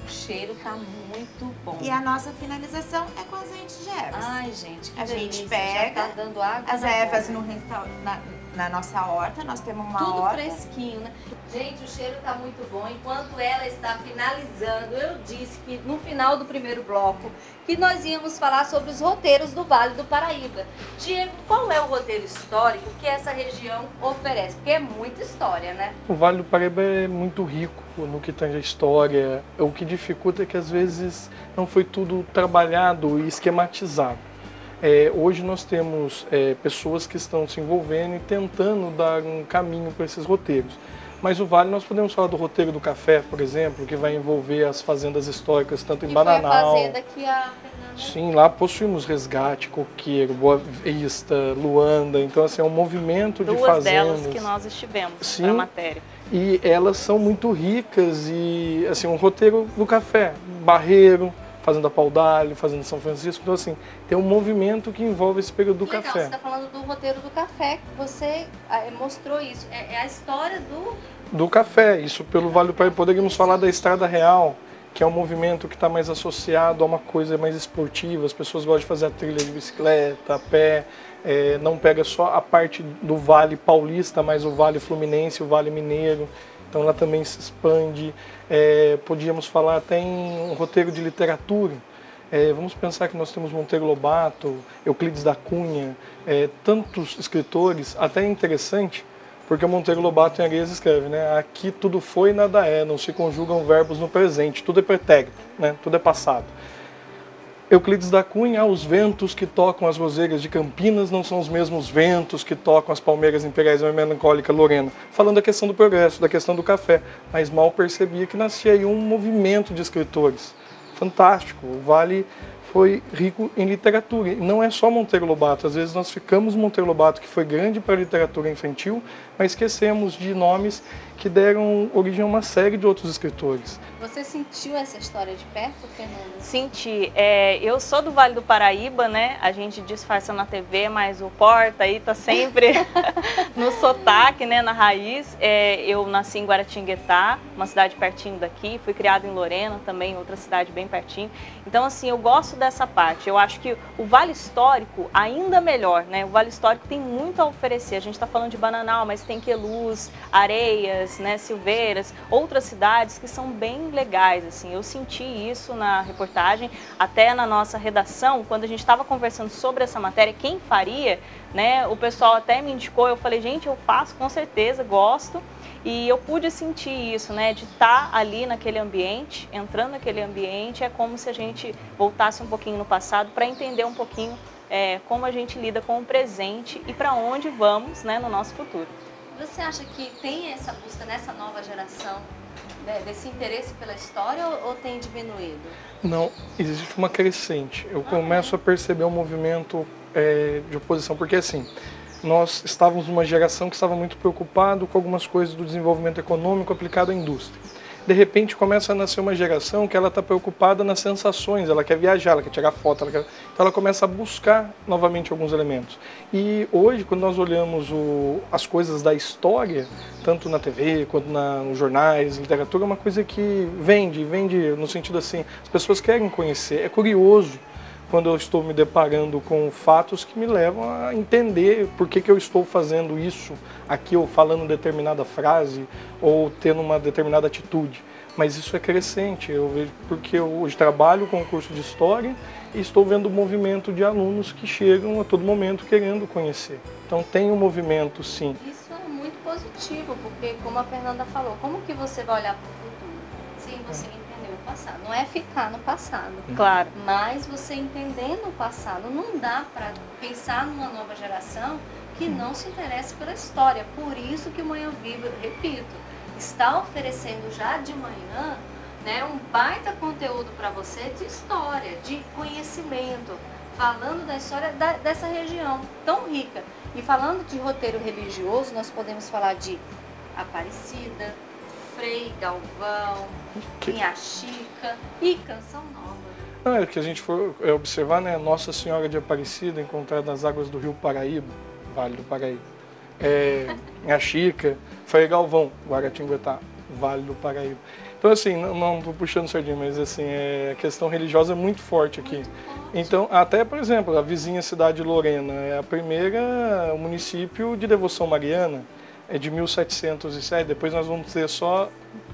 O cheiro tá muito bom. E a nossa finalização é com azeite de ervas. Ai, gente, que a delícia. gente pega Já tá dando água as na ervas boca. na nossa horta, nós temos uma Tudo horta. fresquinho, né? Gente, o cheiro tá muito bom. Enquanto ela está finalizando, eu disse que no final do primeiro bloco que nós íamos falar sobre os roteiros do Vale do Paraíba. Diego, qual é o roteiro histórico que essa região oferece? Porque é muita história, né? O Vale do Paraíba é muito rico no que tange a história. O que dificulta é que às vezes não foi tudo trabalhado e esquematizado. Hoje nós temos pessoas que estão se envolvendo e tentando dar um caminho para esses roteiros. Mas o Vale, nós podemos falar do roteiro do café, por exemplo, que vai envolver as fazendas históricas, tanto em Bananal. Foi a fazenda que a Fernanda... Sim, lá possuímos Resgate, Coqueiro, Boa Vista, Luanda. Então, assim, é um movimento de fazendas. Duas delas que nós estivemos na matéria. E elas são muito ricas e, assim, um roteiro do café, Barreiro, Fazenda Paudalho, Fazenda São Francisco. Então, assim, tem um movimento que envolve esse período do Legal, café. Você está falando do roteiro do café, que você mostrou isso. É a história do café. Isso pelo Vale do Paraíba. Poderíamos falar da Estrada Real, que é um movimento que está mais associado a uma coisa mais esportiva. As pessoas gostam de fazer a trilha de bicicleta, a pé. Não pega só a parte do Vale Paulista, mas o Vale Fluminense, o Vale Mineiro. Então ela também se expande. Podíamos falar até em um roteiro de literatura. Vamos pensar que nós temos Monteiro Lobato, Euclides da Cunha, tantos escritores. Até é interessante, porque o Monteiro Lobato em Areias escreve, né? Aqui tudo foi e nada é, não se conjugam verbos no presente, tudo é pretérito, né? Tudo é passado. Euclides da Cunha, os ventos que tocam as roseiras de Campinas não são os mesmos ventos que tocam as palmeiras imperiais da melancólica Lorena. Falando da questão do progresso, da questão do café, mas mal percebia que nascia aí um movimento de escritores. Fantástico, o Vale foi rico em literatura. E não é só Monteiro Lobato, às vezes nós ficamos Monteiro Lobato, que foi grande para a literatura infantil, mas esquecemos de nomes que deram origem a uma série de outros escritores. Você sentiu essa história de perto, Fernanda? Senti. Eu sou do Vale do Paraíba, né? A gente disfarça na TV, mas o porta aí tá sempre no sotaque, né? Na raiz. Eu nasci em Guaratinguetá, uma cidade pertinho daqui. Fui criada em Lorena, também outra cidade bem pertinho. Então, assim, eu gosto dessa parte. Eu acho que o Vale Histórico, ainda melhor, né? O Vale Histórico tem muito a oferecer. A gente tá falando de Bananal, mas tem Queluz, Areias, né? Silveiras, outras cidades que são bem legais, assim. Eu senti isso na reportagem, até na nossa redação, quando a gente estava conversando sobre essa matéria, quem faria, né? O pessoal até me indicou, eu falei, gente, eu faço com certeza, gosto. E eu pude sentir isso, né? De estar ali naquele ambiente, entrando naquele ambiente, é como se a gente voltasse um pouquinho no passado para entender um pouquinho como a gente lida com o presente e para onde vamos, né, no nosso futuro. Você acha que tem essa busca nessa nova geração, né, desse interesse pela história ou tem diminuído? Não, existe uma crescente. Eu começo a perceber um movimento de oposição, porque assim, nós estávamos numa geração que estava muito preocupado com algumas coisas do desenvolvimento econômico aplicado à indústria. De repente começa a nascer uma geração que ela está preocupada nas sensações, ela quer viajar, ela quer tirar foto, então ela começa a buscar novamente alguns elementos. E hoje, quando nós olhamos as coisas da história, tanto na TV quanto nos jornais, literatura, é uma coisa que vende no sentido assim, as pessoas querem conhecer, é curioso quando eu estou me deparando com fatos que me levam a entender por que eu estou fazendo isso aqui, ou falando determinada frase, ou tendo uma determinada atitude. Mas isso é crescente, eu vejo porque eu hoje trabalho com o curso de História e estou vendo o movimento de alunos que chegam a todo momento querendo conhecer. Então tem um movimento, sim. Isso é muito positivo, porque como a Fernanda falou, como que você vai olhar para o futuro sem você entender o passado? Não é ficar no passado, claro, mas você entendendo o passado. Não dá para pensar numa nova geração que não se interesse pela história. Por isso que o Manhã Viva, repito, está oferecendo já de manhã, né, um baita conteúdo para você de história, de conhecimento, falando da história dessa região tão rica. E falando de roteiro religioso, nós podemos falar de Aparecida, Frei Galvão, Inhaxica e Canção Nova. É que a gente for observar, né, Nossa Senhora de Aparecida, encontrada nas águas do Rio Paraíba, Vale do Paraíba. Inhaxica, Frei Galvão, Guaratinguetá, Vale do Paraíba. Então, Então, assim, não estou puxando sardinha, mas assim, a questão religiosa é muito forte aqui. Então, até, por exemplo, a vizinha cidade de Lorena é a primeira município de devoção mariana, é de 1707. Depois nós vamos ter só,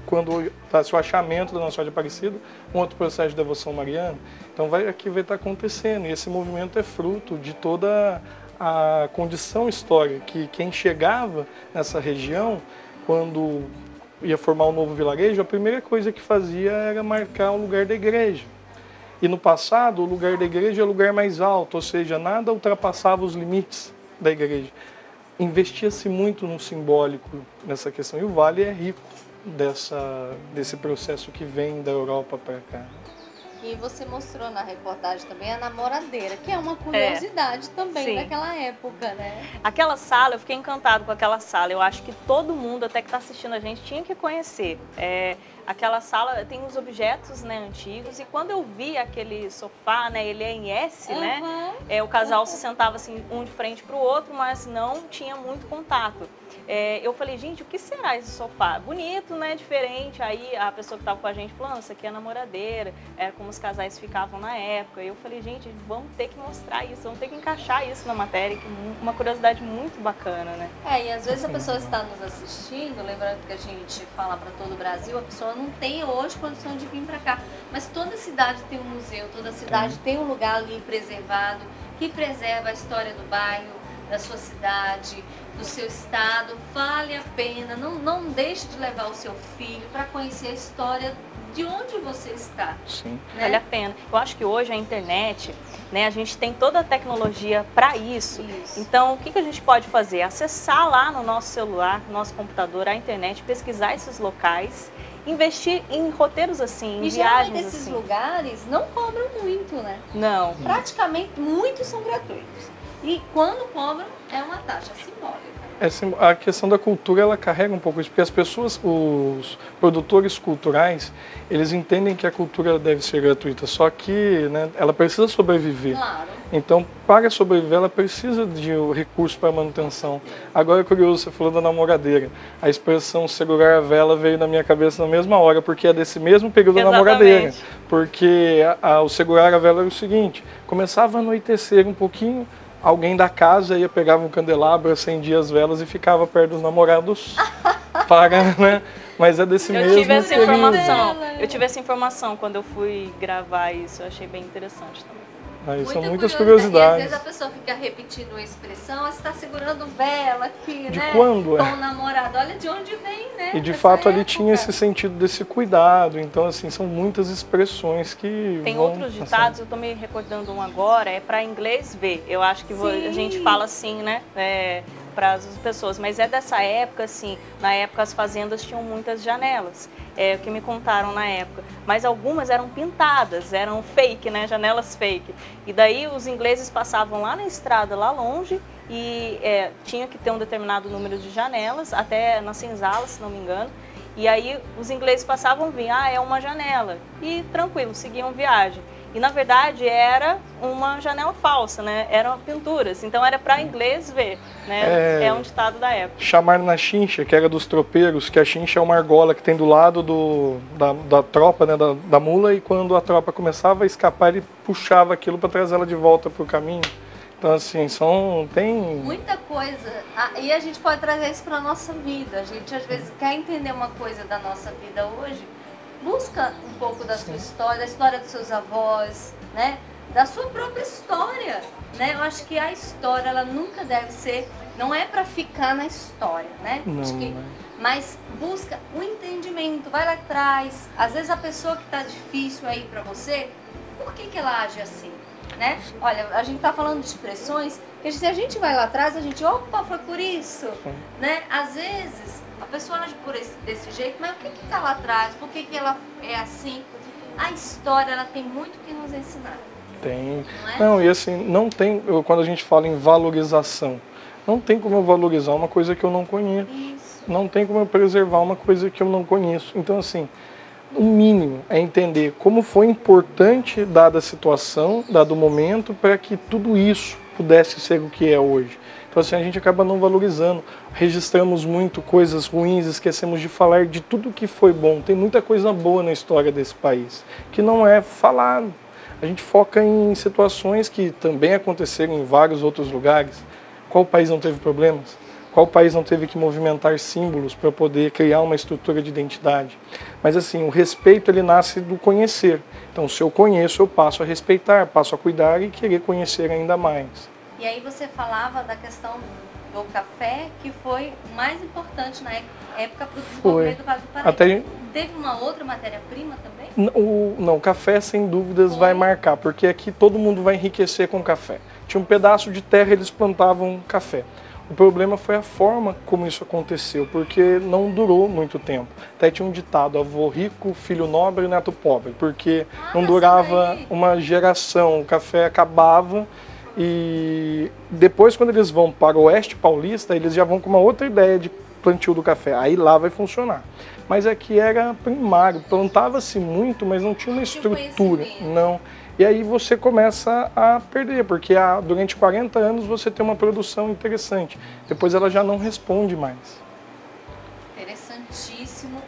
quando está o achamento da Nossa Senhora de Aparecida, um outro processo de devoção mariana. Então, aqui vai estar acontecendo. E esse movimento é fruto de toda a condição histórica, que quem chegava nessa região, quando ia formar um novo vilarejo, a primeira coisa que fazia era marcar o lugar da igreja. E no passado, o lugar da igreja é o lugar mais alto, ou seja, nada ultrapassava os limites da igreja. Investia-se muito no simbólico nessa questão, e o Vale é rico desse processo que vem da Europa para cá. E você mostrou na reportagem também a namoradeira, que é uma curiosidade também daquela época, né? Aquela sala, eu fiquei encantado com aquela sala. Eu acho que todo mundo, até que está assistindo a gente, tinha que conhecer. Aquela sala tem os objetos, né, antigos, e quando eu vi aquele sofá, né, ele é em S, né? O casal se sentava assim, um de frente para o outro, mas não tinha muito contato. Eu falei, gente, o que será esse sofá? Bonito, né? Diferente. Aí a pessoa que estava com a gente falou, isso aqui é a namoradeira, era como os casais ficavam na época. E eu falei, gente, vamos ter que mostrar isso, vamos ter que encaixar isso na matéria, que é uma curiosidade muito bacana, né? E às vezes a pessoa está nos assistindo, lembrando que a gente fala para todo o Brasil, a pessoa não tem hoje condição de vir para cá. Mas toda cidade tem um museu, toda cidade tem um lugar ali preservado, que preserva a história do bairro, da sua cidade, do seu estado. Vale a pena, não deixe de levar o seu filho para conhecer a história de onde você está. Sim. Né? Vale a pena. Eu acho que hoje a internet, né, a gente tem toda a tecnologia para isso. Então, o que a gente pode fazer? Acessar lá no nosso celular, no nosso computador, a internet, pesquisar esses locais, investir em roteiros assim, em viagens assim. Esses lugares não cobram muito, né? Não. Praticamente, muitos são gratuitos. E quando cobram, é uma taxa simbólica. A questão da cultura, ela carrega um pouco isso, porque as pessoas, os produtores culturais, eles entendem que a cultura deve ser gratuita, só que, né, ela precisa sobreviver. Claro. Então, para sobreviver, ela precisa de recurso para manutenção. Agora é curioso, você falou da namoradeira. A expressão segurar a vela veio na minha cabeça na mesma hora, porque é desse mesmo período da namoradeira. Porque o segurar a vela era o seguinte, começava a anoitecer um pouquinho, alguém da casa ia, pegava um candelabro, acendia as velas e ficava perto dos namorados para, né? Mas é desse mesmo tive essa informação. Eu tive essa informação quando eu fui gravar isso, eu achei bem interessante também. São muitas curiosidades. E às vezes a pessoa fica repetindo a expressão, você está segurando vela aqui, de né? Quando? Com o namorado, olha de onde vem, né? E de fato ali tinha esse sentido desse cuidado, então assim, são muitas expressões que tem outros ditados, eu estou me recordando um agora, é para inglês ver, eu acho que a gente fala assim, né? Para as pessoas, mas é dessa época, assim, na época as fazendas tinham muitas janelas, o que me contaram na época, mas algumas eram pintadas, eram fake, né, janelas fake, e daí os ingleses passavam lá na estrada, lá longe, e tinha que ter um determinado número de janelas, até na senzala, se não me engano, e aí os ingleses passavam e vinham, é uma janela, e tranquilo, seguiam viagem. E na verdade era uma janela falsa, né? Eram pinturas, então era para inglês ver, né? É um ditado da época. Chamaram na chincha, que era dos tropeiros, que a chincha é uma argola que tem do lado da tropa, né? Da mula, e quando a tropa começava a escapar, ele puxava aquilo para trazer ela de volta para o caminho. Então assim, tem muita coisa, e a gente pode trazer isso para a nossa vida. A gente às vezes quer entender uma coisa da nossa vida hoje, busca um pouco da sua história, da história dos seus avós, né? Da sua própria história, né? Eu acho que a história, ela nunca deve ser, não é para ficar na história, né? Não, acho que, mas busca o entendimento, vai lá atrás. Às vezes a pessoa que está difícil aí para você, por que ela age assim, né? Olha, a gente tá falando de expressões que se a gente vai lá atrás, a gente, opa, foi por isso, né? Às vezes a pessoa age desse jeito, mas o que está lá atrás? Por que ela é assim? A história, ela tem muito que nos ensinar. Tem. Não é? E assim, não tem, quando a gente fala em valorização, não tem como eu valorizar uma coisa que eu não conheço. Isso. Não tem como eu preservar uma coisa que eu não conheço. Então assim, o mínimo é entender como foi importante, dada a situação, dado o momento, para que tudo isso pudesse ser o que é hoje. Então assim, a gente acaba não valorizando, registramos muito coisas ruins, esquecemos de falar de tudo que foi bom. Tem muita coisa boa na história desse país, que não é falado. A gente foca em situações que também aconteceram em vários outros lugares. Qual país não teve problemas? Qual país não teve que movimentar símbolos para poder criar uma estrutura de identidade? Mas assim, o respeito ele nasce do conhecer. Então, se eu conheço, eu passo a respeitar, passo a cuidar e querer conhecer ainda mais. E aí você falava da questão do café, que foi mais importante na época para o desenvolvimento do Vale do Paraíba. Teve uma outra matéria-prima também? Não, o café sem dúvidas vai marcar, porque aqui todo mundo vai enriquecer com café. Tinha um pedaço de terra, eles plantavam café. O problema foi a forma como isso aconteceu, porque não durou muito tempo. Até tinha um ditado, avô rico, filho nobre, neto pobre, porque não durava uma geração, o café acabava e depois quando eles vão para o oeste paulista, eles já vão com uma outra ideia de plantio do café, aí lá vai funcionar. Mas aqui era primário, plantava-se muito, mas não tinha uma estrutura, não. E aí você começa a perder, porque durante 40 anos você tem uma produção interessante. Depois ela já não responde mais. Interessantíssimo.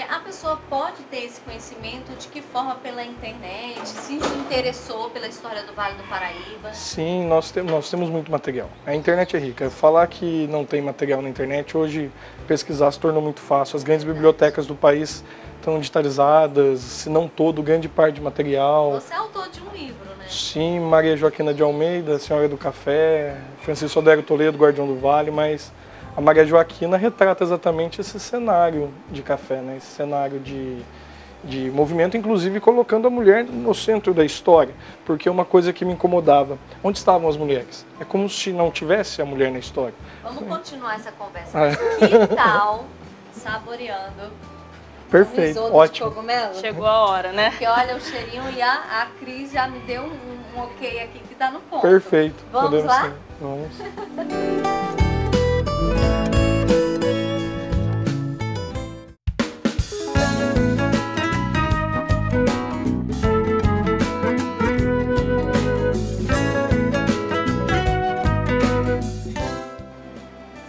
A pessoa pode ter esse conhecimento de que forma? Pela internet? Se interessou pela história do Vale do Paraíba? Sim, nós temos muito material. A internet é rica. Falar que não tem material na internet, hoje pesquisar se tornou muito fácil. As grandes bibliotecas do país estão digitalizadas, se não todo, grande parte de material. Você é autor de um livro, né? Sim, Maria Joaquina de Almeida, Senhora do Café, Francisco Odério Toledo, Guardião do Vale, mas a Maria Joaquina retrata exatamente esse cenário de café, né? Esse cenário de movimento, inclusive colocando a mulher no centro da história, porque uma coisa que me incomodava, onde estavam as mulheres? É como se não tivesse a mulher na história. Vamos continuar essa conversa. Que tal saboreando? Perfeito, ótimo. Chegou a hora, né? Porque olha o cheirinho e a Cris já me deu um ok aqui que tá no ponto. Perfeito. Vamos lá? Ser. Vamos.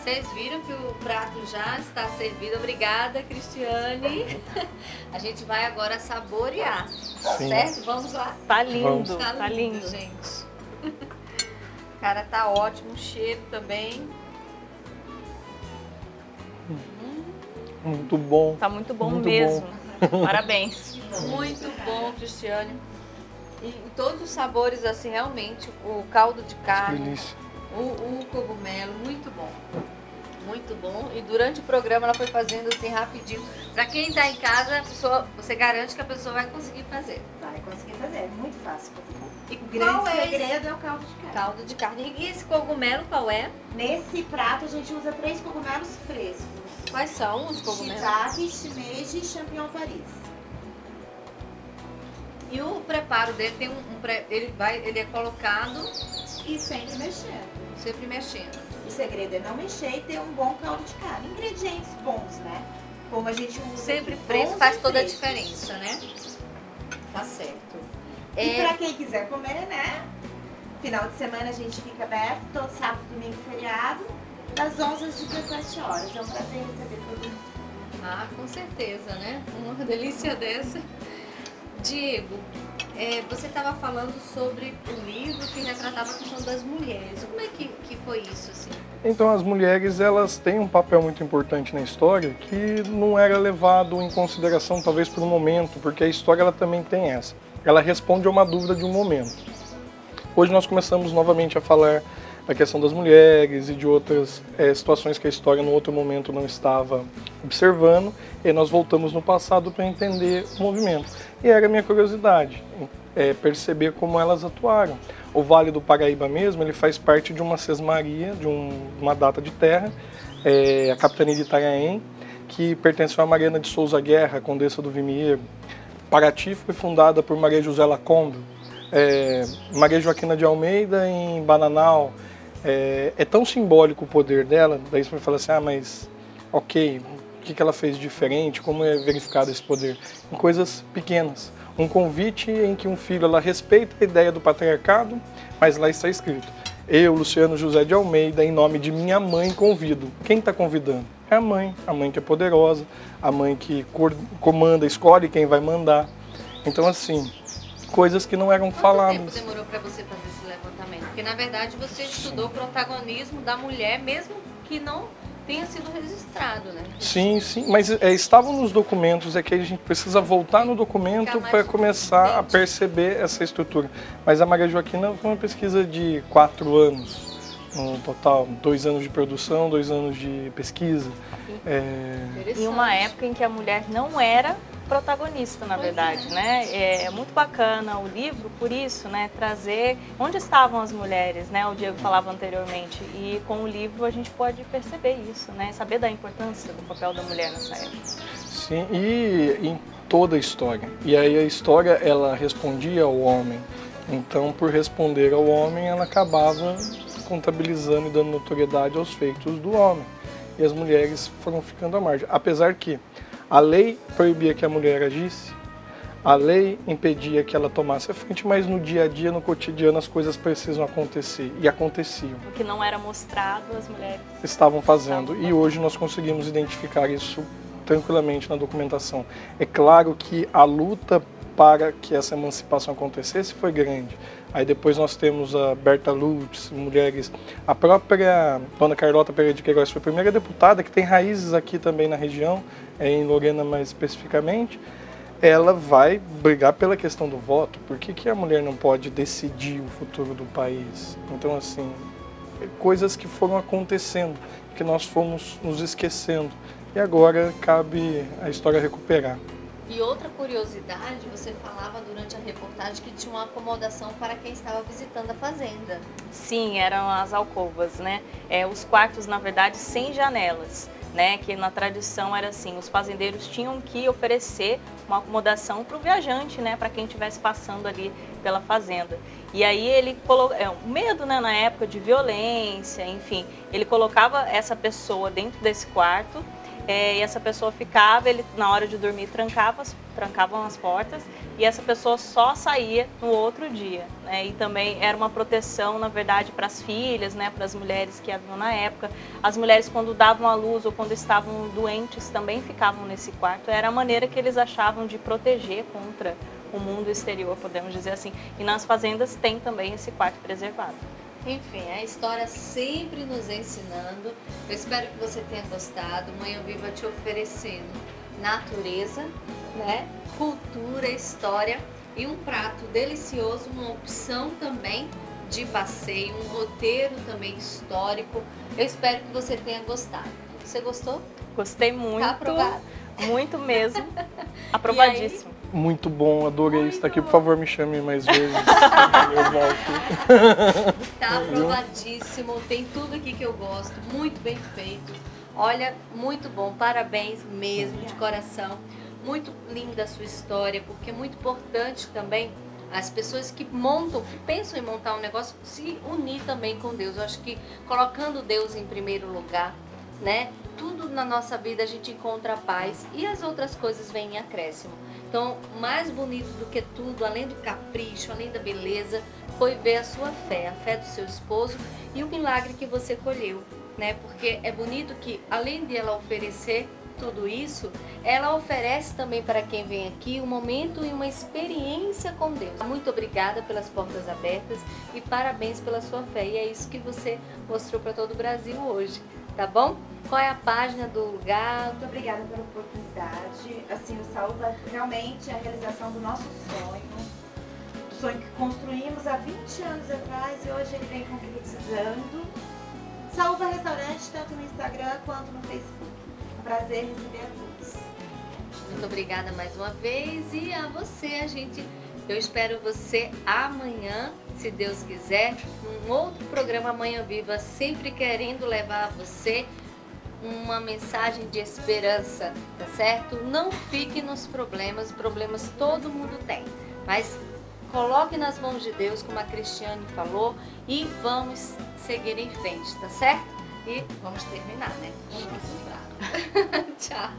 Vocês viram que o prato já está servido. Obrigada, Cristiane. A gente vai agora saborear, Sim. certo? Vamos lá. Tá lindo, Vamos. tá lindo, gente. Cara, tá ótimo, o cheiro também. Muito bom. Tá muito bom muito mesmo. Bom. Parabéns. Muito bom, Cristiane. E todos os sabores, assim, realmente, o caldo de carne, Delícia. o cogumelo, muito bom. Muito bom. E durante o programa ela foi fazendo assim rapidinho. Pra quem tá em casa, você garante que a pessoa vai conseguir fazer. Vai conseguir fazer, é muito fácil fazer. E O grande qual é segredo é o caldo de carne. caldo de carne? E esse cogumelo qual é? Nesse prato a gente usa 3 cogumelos frescos. Quais são os cogumelos? Shiitake, shimeji e champignon Paris. E o preparo dele tem ele é colocado E sempre mexendo. sempre mexendo. O segredo é não mexer e ter um bom caldo de carne. Ingredientes bons, né? Como a gente usa Sempre aqui, fresco bons faz e toda a frescos. diferença, né? Tá certo. E pra quem quiser comer, né? Final de semana a gente fica aberto, todo sábado, domingo, feriado, das 11 às 17 horas. É um prazer receber todo mundo. Ah, com certeza, né? Uma delícia dessa. Diego, você estava falando sobre o livro que retratava a questão das mulheres. Como é que foi isso, assim? Então as mulheres, elas têm um papel muito importante na história que não era levado em consideração talvez por um momento, porque a história ela também tem essa. Ela responde a uma dúvida de um momento. Hoje nós começamos novamente a falar da questão das mulheres e de outras situações que a história no outro momento não estava observando, e nós voltamos no passado para entender o movimento. E era a minha curiosidade, perceber como elas atuaram. O Vale do Paraíba mesmo, ele faz parte de uma sesmaria, de uma data de terra, a capitania de Itanhaém, que pertenceu a Mariana de Souza Guerra, condessa do Vimieiro. Paraty foi fundada por Maria José Lacombe, Maria Joaquina de Almeida em Bananal. É tão simbólico o poder dela, daí você vai falar assim, mas ok, o que ela fez de diferente, como é verificado esse poder? Em coisas pequenas. Um convite em que um filho, ela respeita a ideia do patriarcado, mas lá está escrito, Eu, Luciano José de Almeida, em nome de minha mãe, convido. Quem está convidando? É a mãe que é poderosa, a mãe que comanda, escolhe quem vai mandar. Então, assim, coisas que não eram faladas. Quanto tempo demorou para você fazer esse levantamento? Porque, na verdade, você estudou o protagonismo da mulher, mesmo que não tenha sido registrado, né? Sim, mas estavam nos documentos, é que a gente precisa voltar no documento para começar a perceber essa estrutura. Mas a Maria Joaquina foi uma pesquisa de 4 anos, no total, 2 anos de produção, 2 anos de pesquisa. Em uma época em que a mulher não era protagonista, na verdade, né? É muito bacana o livro, por isso, né? Trazer onde estavam as mulheres, né? O Diego falava anteriormente, e com o livro a gente pode perceber isso, né? Saber da importância do papel da mulher nessa época. Sim, e em toda a história. E aí a história, ela respondia ao homem. Então, por responder ao homem, ela acabava contabilizando e dando notoriedade aos feitos do homem. E as mulheres foram ficando à margem. Apesar que a lei proibia que a mulher agisse, a lei impedia que ela tomasse a frente, mas no dia a dia, no cotidiano, as coisas precisam acontecer, e aconteciam. O que não era mostrado, as mulheres estavam fazendo, e hoje nós conseguimos identificar isso tranquilamente na documentação. É claro que a luta para que essa emancipação acontecesse foi grande. Aí depois nós temos a Berta Lutz, mulheres, a própria Dona Carlota Pereira de Queiroz foi a primeira deputada, que tem raízes aqui também na região, em Lorena mais especificamente. Ela vai brigar pela questão do voto. Por que a mulher não pode decidir o futuro do país? Então, assim, coisas que foram acontecendo, que nós fomos nos esquecendo. E agora cabe a história recuperar. E outra curiosidade, você falava durante a reportagem que tinha uma acomodação para quem estava visitando a fazenda. Sim, eram as alcovas, né? Os quartos, na verdade, sem janelas, né? Que na tradição era assim, os fazendeiros tinham que oferecer uma acomodação para o viajante, né? Para quem estivesse passando ali pela fazenda. E aí ele colocou, o medo, né, na época de violência, enfim, ele colocava essa pessoa dentro desse quarto. E essa pessoa ficava, ele na hora de dormir trancavam as portas e essa pessoa só saía no outro dia, né? E também era uma proteção, na verdade, para as filhas, né? Para as mulheres que haviam na época. As mulheres, quando davam à luz ou quando estavam doentes, também ficavam nesse quarto. Era a maneira que eles achavam de proteger contra o mundo exterior, podemos dizer assim. E nas fazendas tem também esse quarto preservado. Enfim, a história sempre nos ensinando. Eu espero que você tenha gostado. Manhã Viva te oferecendo natureza, né? Cultura, história e um prato delicioso, uma opção também de passeio, um roteiro também histórico. Eu espero que você tenha gostado. Você gostou? Gostei muito. Tá aprovado? Muito mesmo. Aprovadíssimo. Muito bom, adorei estar aqui. Por favor, me chame mais vezes. Eu volto. Tá aprovadíssimo, tem tudo aqui que eu gosto, muito bem feito. Olha, muito bom, parabéns mesmo, de coração. Muito linda a sua história, porque é muito importante também as pessoas que montam, que pensam em montar um negócio, se unir também com Deus. Eu acho que colocando Deus em primeiro lugar, né? Tudo na nossa vida a gente encontra paz e as outras coisas vêm em acréscimo. Então, mais bonito do que tudo, além do capricho, além da beleza, foi ver a sua fé, a fé do seu esposo e o milagre que você colheu, né? Porque é bonito que, além de ela oferecer tudo isso, ela oferece também para quem vem aqui um momento e uma experiência com Deus. Muito obrigada pelas portas abertas e parabéns pela sua fé. E é isso que você mostrou para todo o Brasil hoje, tá bom? Qual é a página do lugar? Muito obrigada pela oportunidade. Assim, o Saúva realmente é a realização do nosso sonho. Do sonho que construímos há 20 anos atrás e hoje ele vem concretizando. Saúva Restaurante, tanto no Instagram quanto no Facebook. Um prazer receber a todos. Muito obrigada mais uma vez e a você, eu espero você amanhã, se Deus quiser, num outro programa Manhã Viva, sempre querendo levar a você uma mensagem de esperança, tá certo? Não fique nos problemas todo mundo tem, mas coloque nas mãos de Deus, como a Cristiane falou, e vamos seguir em frente, tá certo? E vamos terminar, né? Vamos lembrar. Tchau!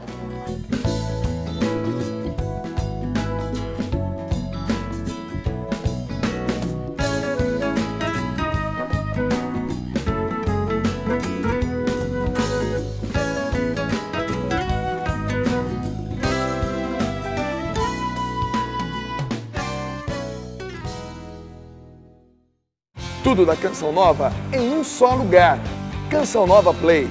Tudo da Canção Nova em um só lugar. Canção Nova Play.